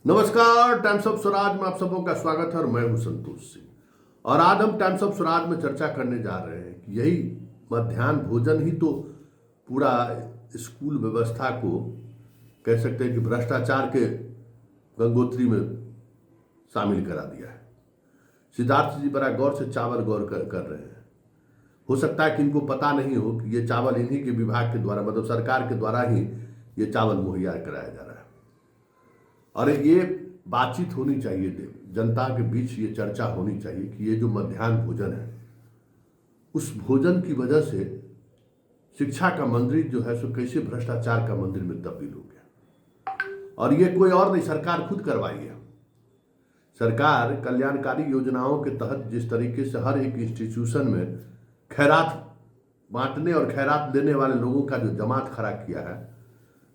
नमस्कार। Times of Swaraj में आप सबों का स्वागत है और मैं हूं संतोष सिंह। और आज हम टाइम्स ऑफ स्वराज में चर्चा करने जा रहे हैं कि यही मध्याह्न भोजन ही तो पूरा स्कूल व्यवस्था को कह सकते हैं कि भ्रष्टाचार के गंगोत्री में शामिल करा दिया है। सिद्धार्थ जी बड़ा गौर से चावल गौर कर रहे हैं। हो सकता है कि इनको पता नहीं हो कि ये चावल इन्हीं के विभाग के द्वारा मतलब सरकार के द्वारा ही ये चावल मुहैया कराया जा रहा है। और ये बातचीत होनी चाहिए, जनता के बीच ये चर्चा होनी चाहिए कि ये जो मध्याह्न भोजन है उस भोजन की वजह से शिक्षा का मंदिर जो है सो कैसे भ्रष्टाचार का मंदिर में तब्दील हो गया। और ये कोई और नहीं, सरकार खुद करवाई है। सरकार कल्याणकारी योजनाओं के तहत जिस तरीके से हर एक इंस्टीट्यूशन में खैरात बांटने और खैरात देने वाले लोगों का जो जमात खड़ा किया है,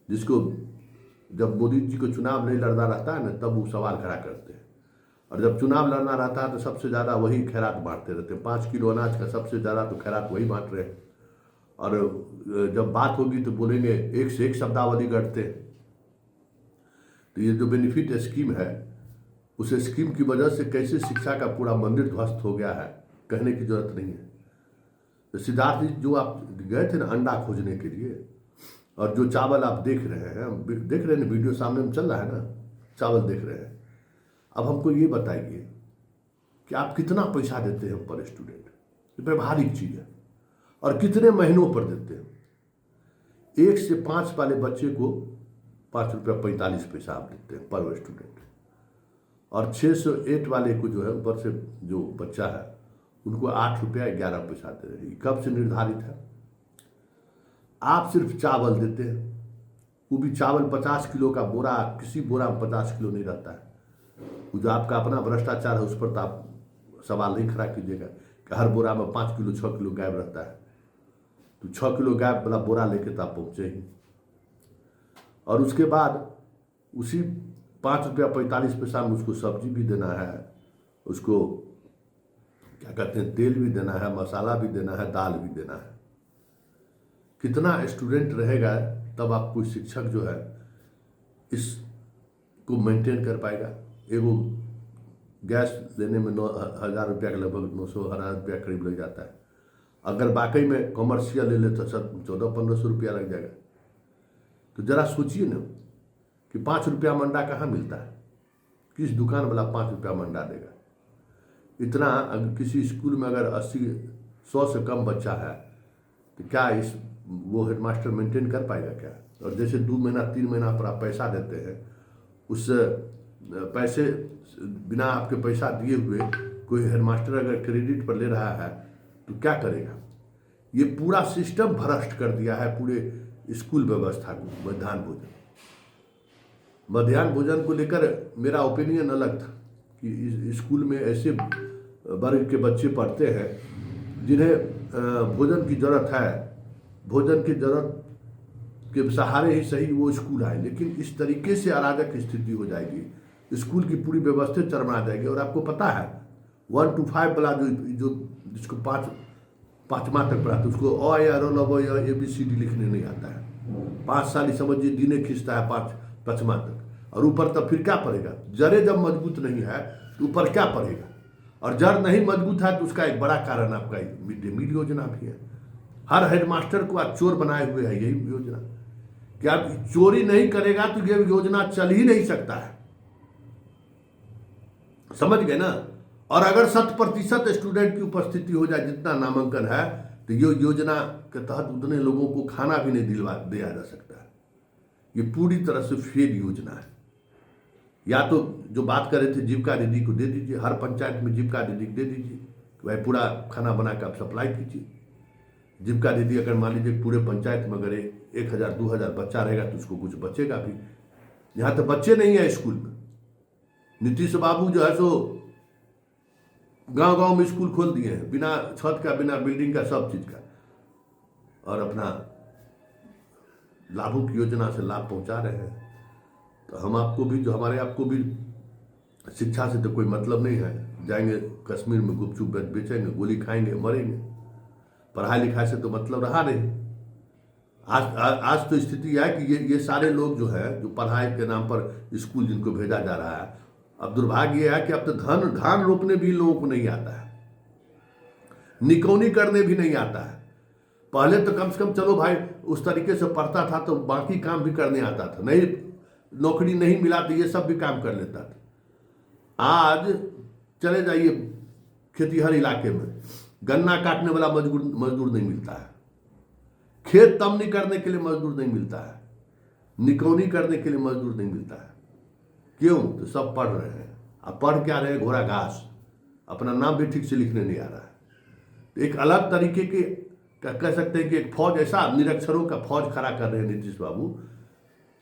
जिसको जब मोदी जी को चुनाव नहीं लड़ना रहता है ना तब वो सवाल खड़ा करते हैं, और जब चुनाव लड़ना रहता है तो सबसे ज़्यादा वही खैरात बांटते रहते हैं। 5 किलो अनाज का सबसे ज़्यादा तो खैरात वही बांट रहे हैं। और जब बात होगी तो बोलेंगे एक से एक शब्दावली गढ़ते हैं। तो ये जो बेनिफिट स्कीम है उस स्कीम की वजह से कैसे शिक्षा का पूरा मंदिर ध्वस्त हो गया है कहने की जरूरत नहीं है। तो सिद्धार्थ जी जो आप गए थे ना अंडा खोजने के लिए, और जो चावल आप देख रहे हैं, हम देख रहे हैं वीडियो सामने में चल रहा है ना, चावल देख रहे हैं। अब हमको ये बताइए कि आप कितना पैसा देते हैं पर स्टूडेंट, ये व्यवहारिक चीज़ है, और कितने महीनों पर देते हैं। 1 से 5 वाले बच्चे को 5 रुपया 45 पैसा आप देते हैं पर स्टूडेंट, और 6 से 8 वाले को जो है ऊपर से जो बच्चा है उनको 8 रुपया 11 पैसा दे रहे हैं। कब से निर्धारित है? आप सिर्फ चावल देते हैं, वो भी चावल 50 किलो का बोरा, किसी बोरा में 50 किलो नहीं रहता है। वो जो आपका अपना भ्रष्टाचार है उस पर तो आप सवाल नहीं खड़ा कीजिएगा कि हर बोरा में 5 किलो 6 किलो गायब रहता है। तो 6 किलो गायब वाला बोरा लेके तो आप पहुँचे ही। और उसके बाद उसी 5 रुपया 45 पैसा में उसको सब्जी भी देना है, उसको क्या कहते हैं तेल भी देना है, मसाला भी देना है, दाल भी देना है। कितना स्टूडेंट रहेगा तब आप कोई शिक्षक जो है इसको मेंटेन कर पाएगा? एगो गैस लेने में 9,000 रुपया के लगभग 900-1,000 रुपया करीब लग जाता है। अगर वाकई में कॉमर्शियल ले ले तो 1400-1500 रुपया लग जाएगा। तो जरा सोचिए ना कि 5 रुपया मंडा कहाँ मिलता है? किस दुकान वाला 5 रुपया मंडा देगा? इतना अगर किसी स्कूल में अगर 80-100 से कम बच्चा है तो क्या वो हेडमास्टर मेंटेन कर पाएगा क्या? और जैसे 2 महीना 3 महीना पर आप पैसा देते हैं, उस पैसे बिना आपके पैसा दिए हुए कोई हेडमास्टर अगर क्रेडिट पर ले रहा है तो क्या करेगा? ये पूरा सिस्टम भ्रष्ट कर दिया है पूरे स्कूल व्यवस्था को। मध्याह्न भोजन को लेकर मेरा ओपिनियन अलग था कि स्कूल में ऐसे वर्ग के बच्चे पढ़ते हैं जिन्हें भोजन की जरूरत है, भोजन की जरूरत के सहारे ही सही वो स्कूल आए, लेकिन इस तरीके से अराजक स्थिति हो जाएगी, स्कूल की पूरी व्यवस्था चरमरा जाएगी। और आपको पता है 1 to 5 वाला जो जिसको 5वां तक पढ़ाते उसको अ या र ल व या ABCD लिखने नहीं आता है। 5 साल ही समझिए दिने खींचता है 5वां तक, और ऊपर तब फिर क्या पढ़ेगा? जड़े जब मजबूत नहीं है तो ऊपर क्या पढ़ेगा? और जड़ नहीं मजबूत है तो उसका एक बड़ा कारण आपका मिड डे मील योजना भी है। हर हेडमास्टर को आप चोर बनाए हुए है यही योजना कि आप चोरी नहीं करेगा तो ये योजना चल ही नहीं सकता है। समझ गए ना? और अगर 100% स्टूडेंट की उपस्थिति हो जाए जितना नामांकन है तो ये योजना के तहत उतने लोगों को खाना भी नहीं दिया जा सकता है। ये पूरी तरह से फेल योजना है। या तो जो बात कर रहे थे जीविका दीदी को दे दीजिए, हर पंचायत में जीविका दीदी को दे दीजिए, वह पूरा खाना बना के आप सप्लाई कीजिए। जीविका दीदी अगर मान लीजिए पूरे पंचायत में अगर 1,000-2,000 बच्चा रहेगा तो उसको कुछ बचेगा भी। यहाँ तो बच्चे नहीं है स्कूल में। नीतीश बाबू जो है सो गांव गांव में स्कूल खोल दिए हैं, बिना छत का, बिना बिल्डिंग का, सब चीज का, और अपना लाभुक योजना से लाभ पहुंचा रहे हैं। तो हम आपको भी, जो हमारे आपको भी शिक्षा से तो कोई मतलब नहीं है। जाएंगे कश्मीर में गुपचुप बेचेंगे, गोली खाएंगे, मरेंगे। पढ़ाई लिखाई से तो मतलब रहा नहीं। आज तो स्थिति है कि ये सारे लोग जो है, जो पढ़ाई के नाम पर स्कूल जिनको भेजा जा रहा है, अब दुर्भाग्य ये है कि अब तो धान रोपने भी लोगों को नहीं आता है, निकौनी करने भी नहीं आता है। पहले तो कम से कम चलो भाई उस तरीके से पढ़ता था तो बाकी काम भी करने आता था, नहीं नौकरी नहीं मिला तो ये सब भी काम कर लेता था। आज चले जाइए खेतीहर इलाके में, गन्ना काटने वाला मजदूर नहीं मिलता है, खेत तमनी करने के लिए मजदूर नहीं मिलता है, निकौनी करने के लिए मजदूर नहीं मिलता है। क्यों? तो सब पढ़ रहे हैं। अब पढ़ क्या रहे हैं? घोड़ा घास, अपना नाम भी ठीक से लिखने नहीं आ रहा है। तो एक अलग तरीके के कह सकते हैं कि एक फौज, ऐसा निरक्षरों का फौज खड़ा कर रहे हैं नीतीश बाबू,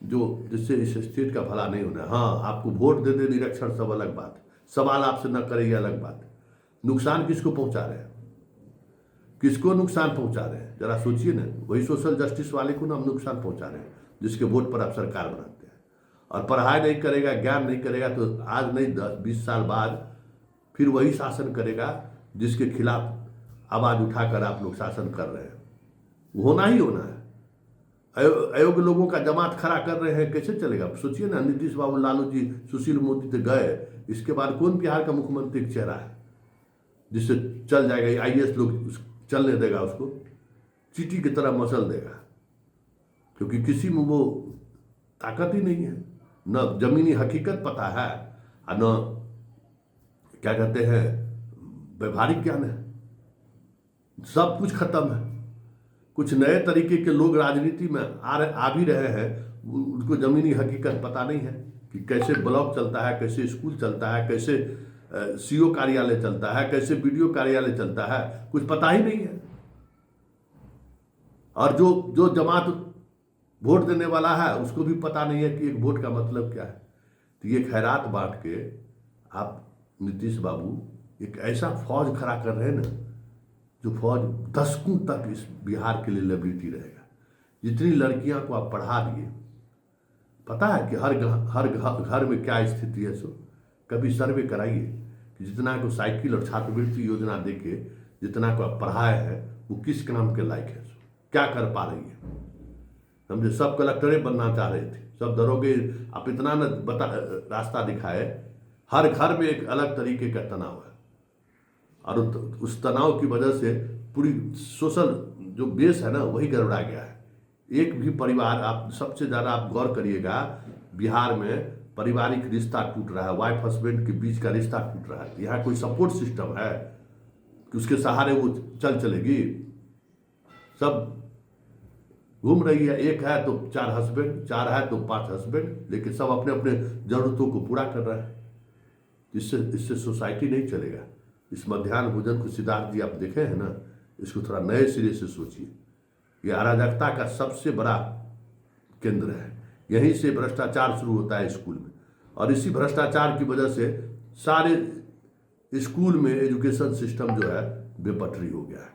जो जिससे इस स्टेट का भला नहीं होना। हाँ, आपको वोट दे दे निरक्षर सब अलग बात, सवाल आपसे न करे ये अलग बात। नुकसान किसको पहुंचा रहे हैं? किसको नुकसान पहुंचा रहे हैं? जरा सोचिए ना। वही सोशल जस्टिस वाले को ना हम नुकसान पहुंचा रहे हैं, जिसके वोट पर आप सरकार बनाते हैं। और पढ़ाई नहीं करेगा, ज्ञान नहीं करेगा तो आज नहीं 10-20 साल बाद फिर वही शासन करेगा जिसके खिलाफ आवाज उठाकर आप लोग शासन कर रहे हैं। वो होना ही होना है। अयोग्य लोगों का जमात खड़ा कर रहे हैं, कैसे चलेगा? सोचिए ना, नीतीश बाबू, लालू जी, सुशील मोदी तो गए, इसके बाद कौन बिहार का मुख्यमंत्री एक चेहरा है जिससे चल जाएगा? IAS लोग चलने देगा उसको? चींटी की तरह मसल देगा, क्योंकि किसी में वो ताकत ही नहीं है, न जमीनी हकीकत पता है और न क्या कहते हैं व्यवहारिक ज्ञान है। सब कुछ खत्म है। कुछ नए तरीके के लोग राजनीति में आ भी रहे हैं, उनको जमीनी हकीकत पता नहीं है कि कैसे ब्लॉक चलता है, कैसे स्कूल चलता है, कैसे CO कार्यालय चलता है, कैसे BDO कार्यालय चलता है, कुछ पता ही नहीं है। और जो जमात वोट देने वाला है उसको भी पता नहीं है कि एक वोट का मतलब क्या है। तो ये खैरात बांट के आप नीतीश बाबू एक ऐसा फौज खड़ा कर रहे हैं ना, जो फौज दशकों तक इस बिहार के लिए लायबिलिटी रहेगा। जितनी लड़कियां को आप पढ़ा दिए, पता है कि हर घर में क्या स्थिति है? सो कभी सर्वे कराइए कि जितना को साइकिल और छात्रवृत्ति योजना देके जितना को आप पढ़ाए हैं वो किस काम के लायक है? क्या कर पा रही है? समझे, सब कलेक्टरे बनना चाह रहे थे, सब दरोगे। आप इतना न रास्ता दिखाए, हर घर में एक अलग तरीके का तनाव है, और उस तनाव की वजह से पूरी सोशल जो बेस है ना वही गड़बड़ा गया है। एक भी परिवार, आप सबसे ज़्यादा आप गौर करिएगा, बिहार में पारिवारिक रिश्ता टूट रहा है, वाइफ हस्बैंड के बीच का रिश्ता टूट रहा है। यहाँ कोई सपोर्ट सिस्टम है कि उसके सहारे वो चलेगी? सब घूम रही है, एक है तो 4 हस्बैंड, 4 है तो 5 हस्बैंड, लेकिन सब अपने अपने ज़रूरतों को पूरा कर रहा है। इससे सोसाइटी नहीं चलेगा। इस मध्याह्न भोजन को सिद्धार्थ जी आप देखे हैं ना, इसको थोड़ा नए सिरे से सोचिए। ये अराजकता का सबसे बड़ा केंद्र है, यहीं से भ्रष्टाचार शुरू होता है स्कूल में, और इसी भ्रष्टाचार की वजह से सारे स्कूल में एजुकेशन सिस्टम जो है बेपटरी हो गया है।